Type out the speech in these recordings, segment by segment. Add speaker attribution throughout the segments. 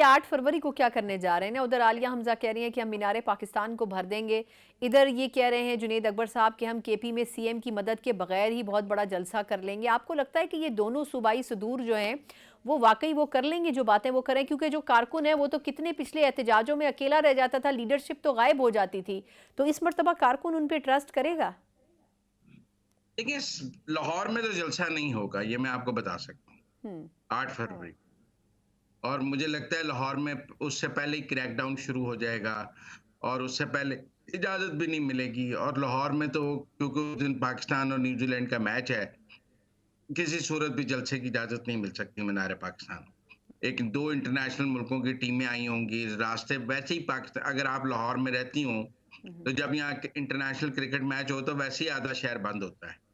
Speaker 1: 8 फरवरी को क्या करने जा रहे हैं ना? उधर आलिया हमजा कह रही हैं कि हम मीनार पाकिस्तान को भर देंगे। इधर ये कह रहे हैं जुनैद अकबर साहब कि हम केपी में सीएम की मदद के बगैर ही बहुत बड़ा जलसा कर लेंगे। आपको लगता है कि ये दोनों सूबाई सदूर जो हैं वो वाकई वो कर लेंगे जो बातें वो करें? क्योंकि जो कारकुन है वो तो कितने पिछले एहतजाजों में अकेला रह जाता था, लीडरशिप तो गायब हो जाती थी। तो इस मरतबा कारकुन उन पर ट्रस्ट करेगा?
Speaker 2: देखिए, लाहौर में तो जलसा नहीं होगा, ये मैं आपको बता सकता हूँ।
Speaker 1: हम्म।
Speaker 2: 8 फरवरी, और मुझे लगता है लाहौर में उससे पहले ही क्रैकडाउन शुरू हो जाएगा, और उससे पहले इजाजत भी नहीं मिलेगी। और लाहौर में तो क्योंकि उस दिन पाकिस्तान और न्यूजीलैंड का मैच है, किसी सूरत भी जलसे की इजाजत नहीं मिल सकती मीनार पाकिस्तान। एक दो इंटरनेशनल मुल्कों की टीमें आई होंगी रास्ते, वैसे ही पाकिस्तान, अगर आप लाहौर में रहती हो
Speaker 1: हम्म।
Speaker 2: तो जब यहाँ इंटरनेशनल क्रिकेट मैच हो तो वैसे ही आधा शहर बंद होता है।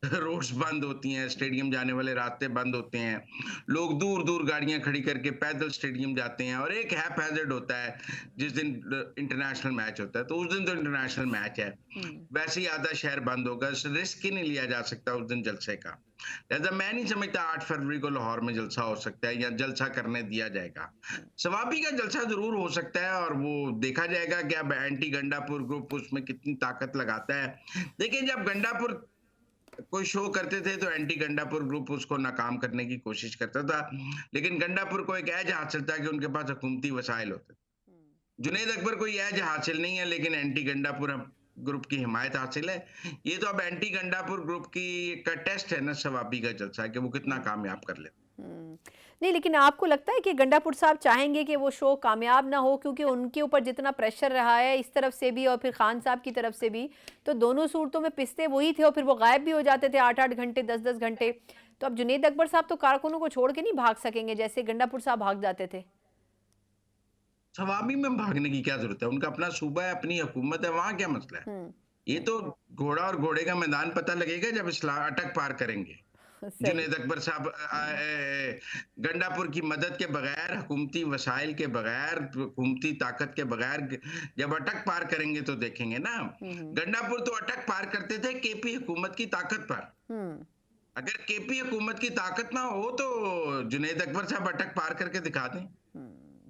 Speaker 2: रोड्स बंद होती हैं, स्टेडियम जाने वाले रास्ते बंद होते हैं, लोग दूर दूर गाड़ियां खड़ी करके पैदल स्टेडियम जाते हैं, और एक हैप हैजर्ड होता है जिस दिन इंटरनेशनल मैच होता है, तो उस दिन तो इंटरनेशनल मैच है,
Speaker 1: हम्म।
Speaker 2: वैसे ही आधा शहर बंद होगा, रिस्क ही नहीं लिया जा सकता उस दिन जलसे का। लिहाजा मैं नहीं समझता 8 फरवरी को लाहौर में जलसा हो सकता है या जलसा करने दिया जाएगा। सवाबी का जलसा जरूर हो सकता है, और वो देखा जाएगा कि अब एंटी गंडापुर ग्रुप उसमें कितनी ताकत लगाता है। देखिए, जब गंडापुर कोई शो करते थे तो एंटी गंडापुर ग्रुप उसको नाकाम करने की कोशिश करता था, लेकिन गंडापुर को एक एज हासिल था कि उनके पास हुकूमती वसाइल होते थे। जुनैद अकबर को ये एज हासिल नहीं है, लेकिन एंटी गंडापुर ग्रुप की हिमायत हासिल है। ये तो अब एंटी गंडापुर ग्रुप की का टेस्ट है ना, शवाबी का जलसा, कि वो कितना
Speaker 1: हम्म।
Speaker 2: कामयाब कर ले।
Speaker 1: हम्म। नहीं, लेकिन आपको लगता है कि गंडापुर साहब चाहेंगे कि वो शो कामयाब ना हो, क्योंकि उनके ऊपर जितना प्रेशर रहा है इस तरफ से भी और फिर खान साहब की तरफ से भी, तो दोनों सूरतों में पिसते वही थे और फिर वो गायब भी हो जाते थे 8-8 घंटे, 10-10 घंटे। तो अब जुनैद अकबर साहब तो कारकुनों को छोड़ के नहीं भाग सकेंगे जैसे गंडापुर साहब भाग जाते थे।
Speaker 2: शवाबी में भागने की क्या जरूरत है, उनका अपना सूबा है, अपनी हुकूमत है, वहां क्या मसला है।
Speaker 1: हम्म।
Speaker 2: ये तो घोड़ा और घोड़े का मैदान पता लगेगा जब इस्लाम अटक पार करेंगे।
Speaker 1: सही।
Speaker 2: जुनैद अकबर साहब गंडापुर की मदद के बगैर, हुकूमती वसाइल के बगैर, हुकूमती ताकत के बगैर जब अटक पार करेंगे तो देखेंगे ना।
Speaker 1: हम्म।
Speaker 2: गंडापुर तो अटक पार करते थे केपी हुकूमत की ताकत पर।
Speaker 1: हम्म।
Speaker 2: अगर केपी हुकूमत की ताकत ना हो तो जुनैद अकबर साहब अटक पार करके दिखा दें।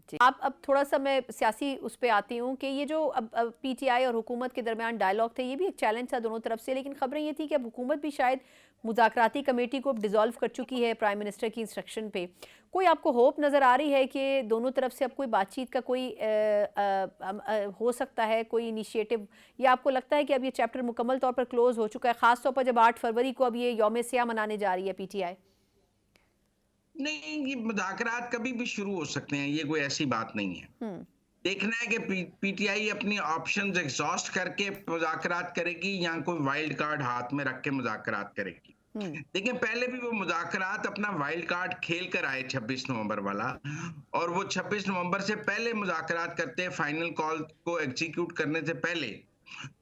Speaker 1: जी। आप अब थोड़ा सा मैं सियासी उस पे आती हूँ कि ये जो अब पीटीआई और हुकूमत के दरमियान डायलॉग थे, ये भी एक चैलेंज था दोनों तरफ से, लेकिन खबरें ये थी कि अब हुकूमत भी शायद मुज़ाकराती कमेटी को डिसॉल्व कर चुकी है प्राइम मिनिस्टर की इंस्ट्रक्शन पे। कोई आपको होप नज़र आ रही है कि दोनों तरफ से अब कोई बातचीत का कोई हो सकता है, कोई इनिशिएटिव, या आपको लगता है कि अब ये चैप्टर मुकम्मल तौर पर क्लोज हो चुका है, खासतौर पर जब 8 फरवरी को अब ये यौम सियाह मनाने जा रही है पीटीआई?
Speaker 2: नहीं, ये मुज़ाकरात कभी भी शुरू हो सकते हैं, ये कोई ऐसी बात नहीं है।
Speaker 1: हम्म।
Speaker 2: देखना है कि पीटीआई अपनी ऑप्शंस एग्जॉस्ट करके मुज़ाकरात करेगी या कोई वाइल्ड कार्ड हाथ में रख के मुज़ाकरात करेगी।
Speaker 1: हम्म।
Speaker 2: देखिए, पहले भी वो मुज़ाकरात अपना वाइल्ड कार्ड खेल कर आए 26 नवंबर वाला, और वो 26 नवंबर से पहले मुज़ाकरात करते हैं, फाइनल कॉल को एग्जीक्यूट करने से पहले।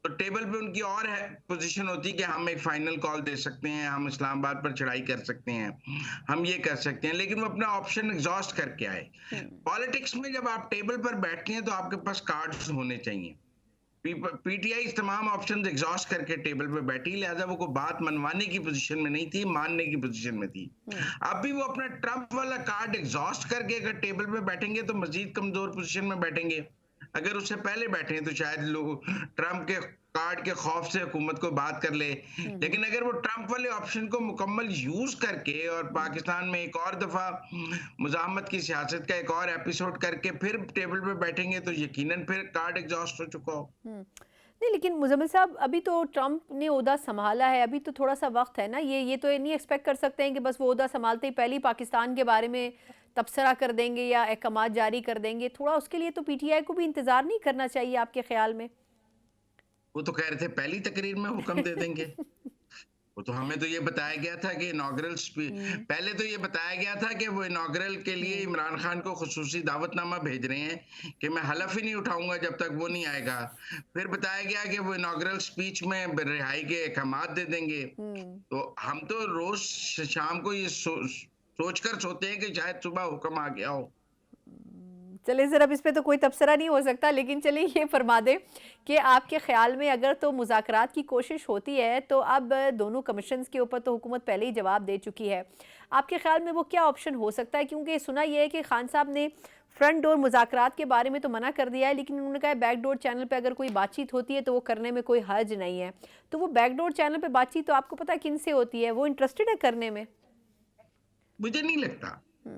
Speaker 2: तो टेबल पे उनकी और है पोजीशन होती है कि हम एक फाइनल कॉल दे सकते हैं, हम इस्लामाबाद पर चढ़ाई कर सकते हैं, हम ये कर सकते हैं, लेकिन वो अपना ऑप्शन एग्जॉस्ट करके आए।
Speaker 1: हम्म।
Speaker 2: पॉलिटिक्स में जब आप टेबल पर बैठते हैं तो आपके पास कार्ड्स होने चाहिए। पीटीआई इस तमाम ऑप्शन एग्जॉस्ट करके टेबल पे बैठी, लिहाजा वो कोई बात मनवाने की पोजीशन में नहीं थी, मानने की पोजीशन में थी।
Speaker 1: हम्म।
Speaker 2: अब भी वो अपना ट्रम्प वाला कार्ड एग्जॉस्ट करके अगर टेबल पे बैठेंगे तो मजीद कमजोर पोजीशन में बैठेंगे। अगर उससे पहले बैठे तो शायद लोग ट्रम्प के कार्ड के खौफ से हुकूमत को बात कर ले,
Speaker 1: हम्म।
Speaker 2: लेकिन अगर वो ट्रम्प वाले ऑप्शन को मुकम्मल यूज करके और
Speaker 1: हम्म।
Speaker 2: पाकिस्तान में एक और दफा मुजाहमत की सियासत का एक और एपिसोड करके फिर टेबल पे बैठेंगे तो यकीनन फिर कार्ड एग्जॉस्ट हो चुका हो।
Speaker 1: नहीं, लेकिन मुज़म्मिल साहब अभी तो ट्रंप ने ओहदा संभाला है, अभी तो थोड़ा सा वक्त है ना, ये तो ये नहीं एक्सपेक्ट कर सकते हैं कि बस वो ओहदा संभालते ही पहले ही पाकिस्तान के बारे में तबसरा कर देंगे या अहकामात जारी कर देंगे। थोड़ा उसके लिए तो पीटीआई को भी इंतज़ार नहीं करना चाहिए आपके ख्याल में?
Speaker 2: वो तो कह रहे थे पहली तकरीर में हुक्म दे देंगे। वो तो हमें तो ये बताया गया था कि इनॉग्रल
Speaker 1: हम्म।
Speaker 2: पहले तो ये बताया गया था कि वो इनॉग्रल के लिए
Speaker 1: हम्म।
Speaker 2: इमरान खान को खुसूसी दावतनामा भेज रहे हैं कि मैं हलफ ही नहीं उठाऊंगा जब तक वो नहीं आएगा। फिर बताया गया कि वो इनॉग्रल स्पीच में रिहाई के अहकामात दे देंगे।
Speaker 1: हम्म।
Speaker 2: तो हम तो रोज शाम को ये सोचकर सोते हैं कि शायद सुबह हुक्म आ गया हो।
Speaker 1: चलिए सर, अब इस पे तो कोई तबसरा नहीं हो सकता, लेकिन चलिए ये फरमा दें कि आपके ख्याल में अगर तो मुज़ाकरात की कोशिश होती है तो अब दोनों कमीशंस के ऊपर तो हुकूमत पहले ही जवाब दे चुकी है, आपके ख्याल में वो क्या ऑप्शन हो सकता है? क्योंकि सुना ये है कि खान साहब ने फ्रंट डोर मुज़ाकरात के बारे में तो मना कर दिया है, लेकिन उन्होंने कहा है बैक डोर चैनल पे अगर कोई बातचीत होती है तो वो करने में कोई हर्ज नहीं है। तो वो बैक डोर चैनल पे बातचीत तो आपको पता है किन से होती है, वो इंटरेस्टेड है करने में?
Speaker 2: मुझे नहीं लगता।
Speaker 1: हम्म।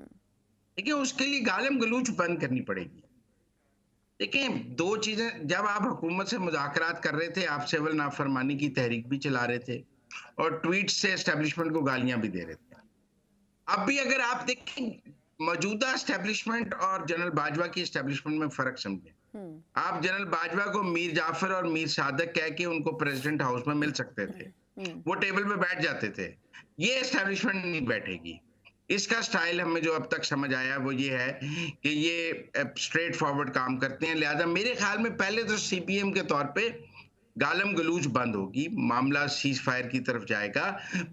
Speaker 2: देखिए, उसके लिए गालिम गलूच बंद करनी पड़ेगी। देखिए, 2 चीज़ें, जब आप हुकूमत से मुज़ाकरात कर रहे थे, आप सिविल नाफ़रमानी की तहरीक भी चला रहे थे और ट्वीट से एस्टेब्लिशमेंट को गालियाँ भी दे रहे थे। अब भी अगर आप देखें, मौजूदा एस्टेब्लिशमेंट और जनरल बाजवा की एस्टेब्लिशमेंट में फ़र्क समझें। आप जनरल बाजवा को मीर जाफ़र और मीर सादक कह के उनको प्रेसिडेंट हाउस में मिल सकते थे। वो टेबल पे बैठ जाते थे। ये एस्टेब्लिशमेंट नहीं बैठेगी। इसका स्टाइल हमें जो अब तक समझ आया वो ये है कि ये स्ट्रेट फॉरवर्ड काम करते हैं। लिहाजा मेरे ख्याल में पहले तो सीपीएम के तौर पे गालम गलूच बंद होगी, मामला सीज फायर की तरफ जाएगा,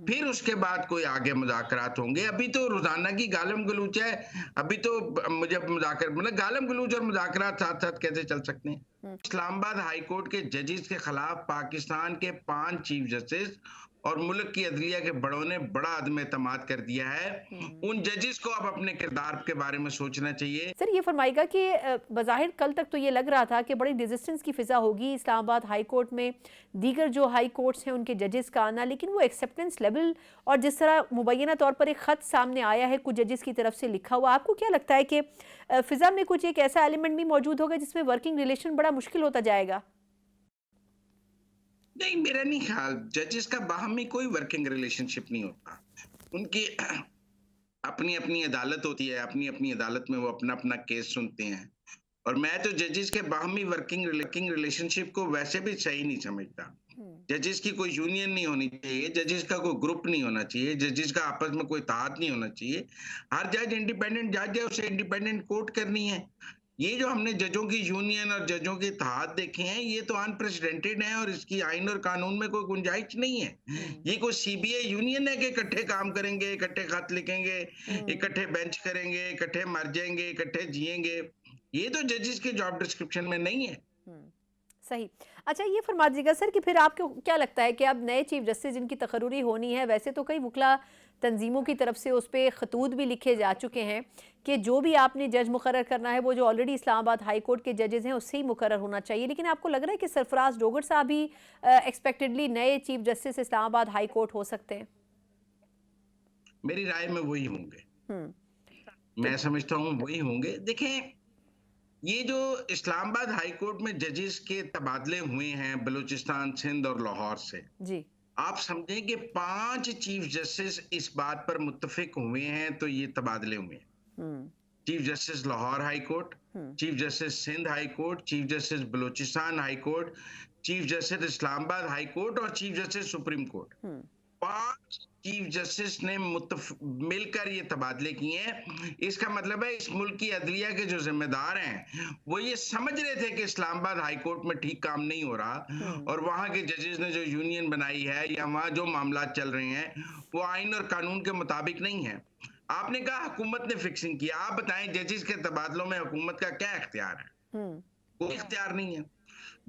Speaker 2: फिर उसके बाद कोई आगे मुज़ाकरात होंगे। अभी तो रोजाना की गालम गलूच है। अभी तो मुझे मुज़ाकर मतलब गालम गलूच और मुज़ाकरात साथ साथ कैसे चल सकते हैं? इस्लामाबाद हाई कोर्ट के जजेस के खिलाफ पाकिस्तान के 5 चीफ जस्टिस और मुल्क की अदलिया के बड़ों ने बड़ा अदम एतमाद कर दिया है। उन जजेस को अब अपने किरदार के बारे में सोचना चाहिए।
Speaker 1: सर ये फरमाइएगा कि बज़ाहिर कल तक तो ये लग रहा था कि बड़ी रेजिस्टेंस की फ़िज़ा होगी इस्लामाबाद हाई कोर्ट में दीगर जो हाई कोर्ट्स हैं उनके जजेस का आना, लेकिन वो एक्सेप्टेंस लेवल और जिस तरह मुबैना तौर पर एक ख़त सामने आया है कुछ जजेस की तरफ से लिखा हुआ, आपको क्या लगता है कि फ़िज़ा में कुछ एक ऐसा एलिमेंट भी मौजूद होगा जिसमें वर्किंग रिलेशन बड़ा मुश्किल होता जाएगा?
Speaker 2: नहीं, मेरा नहीं ख्याल। जजेस का बाहमी कोई वर्किंग रिलेशनशिप नहीं होता। उनकी अपनी अपनी अदालत होती है, अपनी अपनी अदालत में वो अपना अपना केस सुनते हैं। और मैं तो जजेस के बाहमी वर्किंग रिलेशनशिप को वैसे भी सही नहीं समझता। जजेस की कोई यूनियन नहीं होनी चाहिए, जजेस का कोई ग्रुप नहीं होना चाहिए, जजेस का आपस में कोई इत्तेहाद नहीं होना चाहिए। हर जज इंडिपेंडेंट जज है, उसे इंडिपेंडेंट कोर्ट करनी है। ये जो हमने जजों की यूनियन और जजों के इत्तेहाद देखे हैं, ये तो अनप्रेसिडेंटेड है और इसकी आइन और कानून में कोई गुंजाइश नहीं है। ये कोई सीबीआई यूनियन है कि इकट्ठे काम करेंगे, इकट्ठे खत लिखेंगे, इकट्ठे बेंच करेंगे, इकट्ठे मर जाएंगे, इकट्ठे जिएंगे। ये तो जजेस के जॉब डिस्क्रिप्शन में नहीं है।
Speaker 1: सही। अच्छा ये फरमा दीजिएगा सर कि फिर आपको क्या लगता है कि अब नए चीफ जस्टिस जिनकी तकर्रुरी होनी है, वैसे तो कई वकला तंजीमों की तरफ से उस पर खतूत भी लिखे जा चुके हैं कि जो भी आपने जज मुकर्रर करना है वो जो ऑलरेडी इस्लामाबाद हाई कोर्ट के जजेस हैं उससे ही मुकर्रर होना चाहिए, लेकिन आपको लग रहा है कि सरफराज डोगर साहब भी एक्सपेक्टेडली नए chief justice Islamabad high court हो सकते हैं?
Speaker 2: मेरी राय में वही होंगे। मैं समझता हूँ वही होंगे। देखें, ये जो इस्लामाबाद हाई कोर्ट में जजेस के तबादले हुए हैं बलूचिस्तान, सिंध और लाहौर से, जी आप समझें कि 5 चीफ जस्टिस इस बात पर मुत्तफिक हुए हैं तो ये तबादले हुए हैं। Chief justice Lahore high court, chief justice Sindh high court, chief justice Balochistan high court, chief justice Islamabad high court और chief justice supreme court. 5 chief justice ने मिलकर ये तबादले किए हैं। इसका मतलब है इस मुल्क की अदलिया के जो जिम्मेदार हैं वो ये समझ रहे थे कि इस्लामाबाद हाई कोर्ट में ठीक काम नहीं हो रहा और वहां के जजेस ने जो यूनियन बनाई है या वहां जो मामला चल रहे हैं वो आइन और कानून के मुताबिक नहीं है। आपने कहा हुकूमत ने फिक्सिंग किया, आप बताएं जजेस के तबादलों में हुकूमत का क्या इख्तियार है? कोई इख्तियार नहीं है।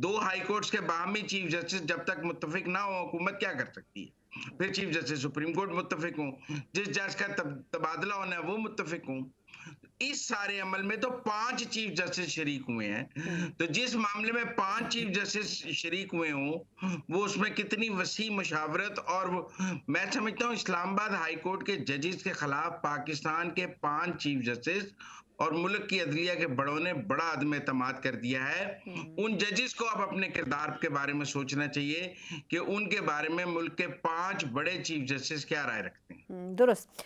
Speaker 2: 2 हाई कोर्ट्स के बाहमी चीफ जस्टिस जब तक मुत्तफिक ना हो हुकूमत क्या कर सकती है? फिर चीफ जस्टिस सुप्रीम कोर्ट मुत्तफिक हों, जिस जज का तबादला होना है वो मुत्तफिक हों। इस सारे अमल में तो 5 चीफ जस्टिस शरीक हुए हैं। तो जिस मामले में 5 चीफ जस्टिस शरीक हुए हों वो उसमें कितनी वसी मुशावरत, और मैं समझता हूँ इस्लामाबाद हाई कोर्ट के जजेस के खिलाफ पाकिस्तान के 5 चीफ जस्टिस और मुल्क की अदलिया के बड़ों ने बड़ा अदम एतमाद कर दिया है। उन जजेस को अब अपने किरदार के बारे में सोचना चाहिए कि उनके बारे में मुल्क के 5 बड़े चीफ जस्टिस क्या राय रखते हैं।
Speaker 1: दुरुस्त।